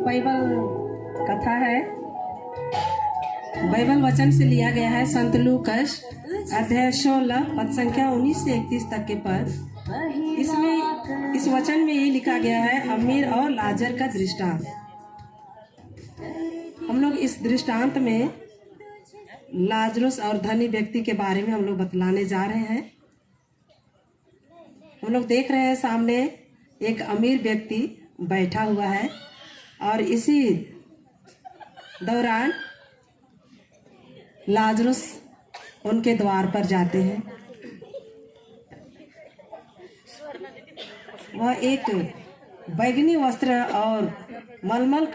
Bible कथा है। Bible वचन से लिया गया है संत लूकस अध्याय 16 पद संख्या 19 से 31 तक के पद। इसमें इस वचन में ये लिखा गया है अमीर और लाजर का दृष्टांत। हम लोग इस दृष्टांत में लाजरुस और धनी व्यक्ति के बारे में हम लोग बतलाने जा रहे हैं। हम लोग देख रहे हैं सामने एक अमीर व्यक्ति बैठा हुआ है और इसी दौरान लाजरुस उनके द्वार पर जाते हैं। वह एक बैगनी वस्त्र और मलमल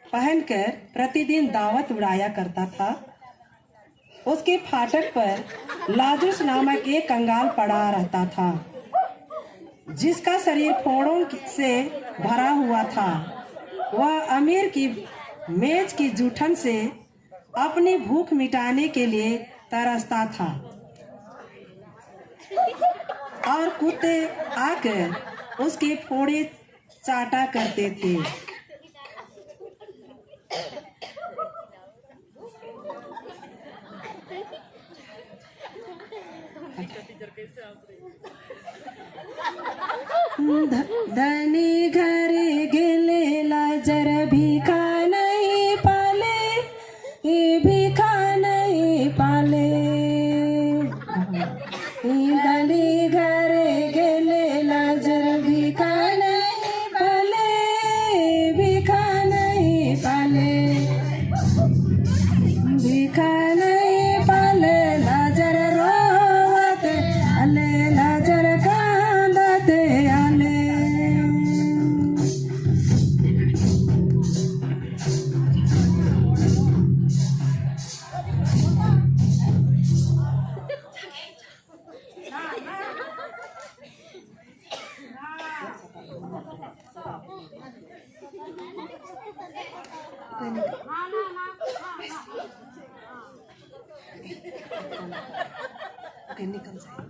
पहनकर प्रतिदिन दावत उड़ाया करता था। उसके फाटक पर लाजरुस नामक एक कंगाल पड़ा रहता था, जिसका शरीर फोड़ों से भरा हुआ था। वह अमीर की मेज की जूठन से अपनी भूख मिटाने के लिए तरसता था और कुत्ते आकर उसके फोड़े चाटा करते थे। धनी घर गेले लाजर भिखा नहीं पाले, ये भिखा नहीं पाले। धनी घर गेले लाजर भिखा नहीं पाले, भिखा नहीं पाले, भिखा नहीं पाले। लाजर रोवत अले, लाजर कांदते आले। निकल जाए।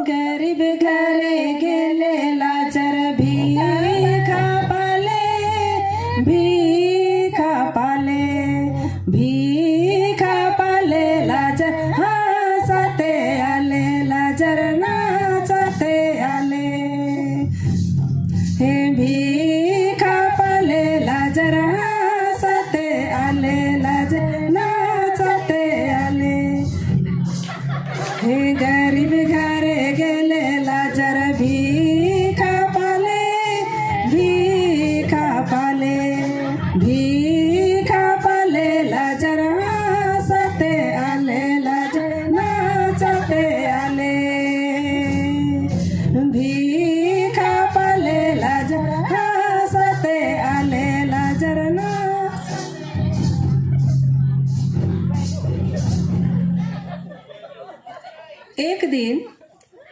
गरीब घरे गेले लाजर भिखा पाले, भिखा पाले, भिखा पाले। लाजर हंसते आले, लाजर नाचते आले। हे भिखा पाले, लाजर हंसते आले, लाजर नाचते आले। हे गरीब घरे गेले लाजर भिखा पाले, भिखा पाले, भिखा पाले। लाजर हंसते आले, लाजर नाचते आले। भिखा पाले, लाजर हंसते आले, लाजर नाच। एक दिन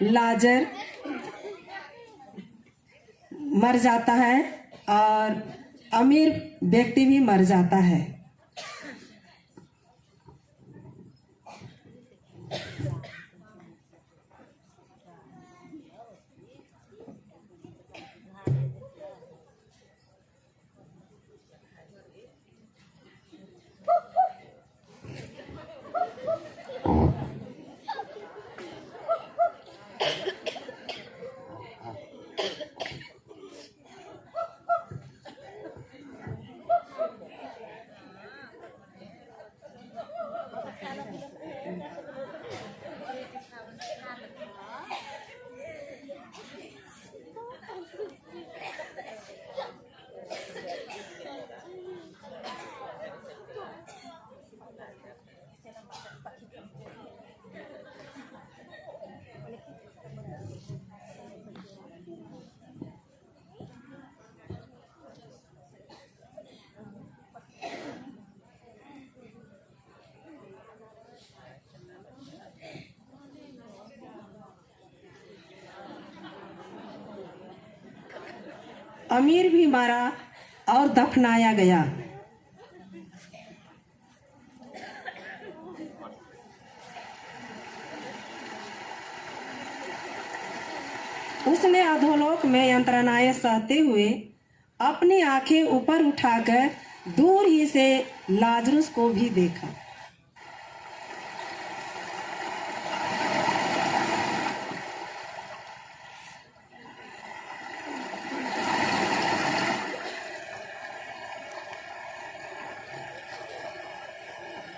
लाजर मर जाता है और अमीर व्यक्ति भी मर जाता है। अमीर भी मारा और दफनाया गया। उसने अधोलोक में यंत्रणाएं सहते हुए अपनी आंखें ऊपर उठाकर दूर ही से लाजरुस को भी देखा।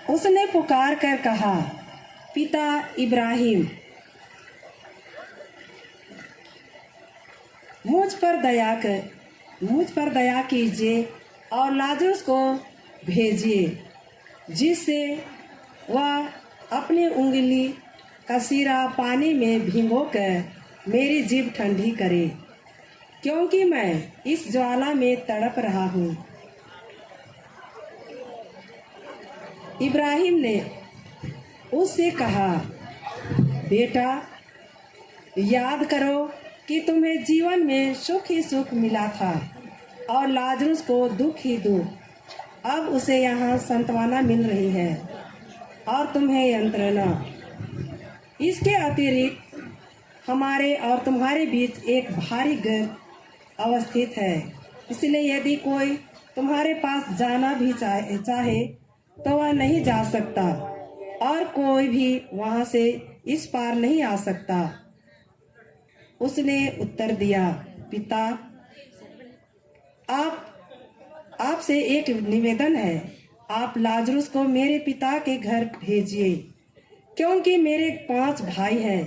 उसने पुकार कर कहा, पिता इब्राहिम, मुझ पर दया कीजिए और लाजरुस को भेजिए, जिससे वह अपनी उंगली का सिरा पानी में भिगोकर मेरी जीभ ठंडी करे, क्योंकि मैं इस ज्वाला में तड़प रहा हूँ। इब्राहिम ने उससे कहा, बेटा, याद करो कि तुम्हें जीवन में सुख ही सुख मिला था और लाजरुस को दुख ही दुख। अब उसे यहाँ सांत्वना मिल रही है और तुम्हें यंत्रणा। इसके अतिरिक्त हमारे और तुम्हारे बीच एक भारी गर्त अवस्थित है, इसलिए यदि कोई तुम्हारे पास जाना भी चाहे तो वह नहीं जा सकता और कोई भी वहाँ से इस पार नहीं आ सकता। उसने उत्तर दिया, पिता, आपसे एक निवेदन है, आप लाजरुस को मेरे पिता के घर भेजिए, क्योंकि मेरे 5 भाई हैं।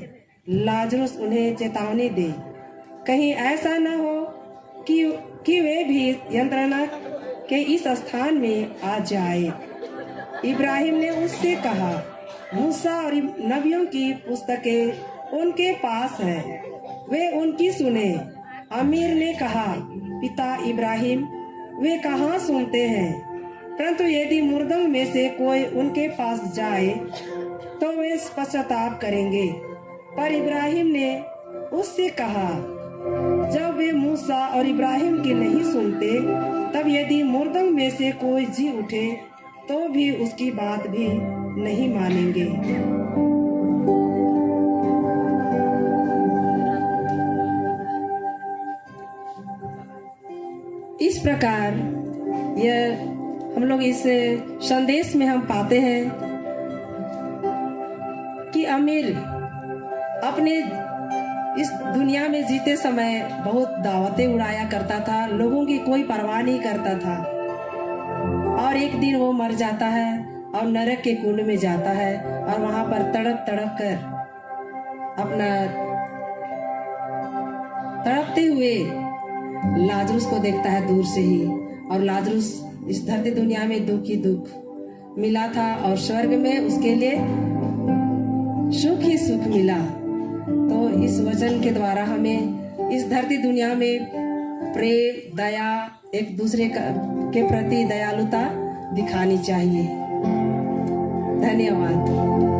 लाजरुस उन्हें चेतावनी दे, कहीं ऐसा न हो कि वे भी यंत्रणा के इस स्थान में आ जाए। इब्राहिम ने उससे कहा, मूसा और नबियों की पुस्तकें उनके पास है, वे उनकी सुने। अमीर ने कहा, पिता इब्राहिम, वे कहाँ सुनते हैं, परंतु यदि मुर्दों में से कोई उनके पास जाए तो वे पश्चाताप करेंगे। पर इब्राहिम ने उससे कहा, जब वे मूसा और इब्राहिम की नहीं सुनते, तब यदि मुर्दों में से कोई जी उठे तो भी उसकी बात भी नहीं मानेंगे। इस प्रकार यह हम लोग इस संदेश में हम पाते हैं कि अमीर अपने इस दुनिया में जीते समय बहुत दावतें उड़ाया करता था, लोगों की कोई परवाह नहीं करता था, और एक दिन वो मर जाता है और नरक के कुंड में जाता है और वहां पर तड़पते हुए लाजरुस को देखता है दूर से ही। और लाजरुस इस धरती दुनिया में दुख ही दुख मिला था और स्वर्ग में उसके लिए सुख ही सुख मिला। तो इस वचन के द्वारा हमें इस धरती दुनिया में प्रेम, दया, एक दूसरे के प्रति दयालुता दिखानी चाहिए। धन्यवाद।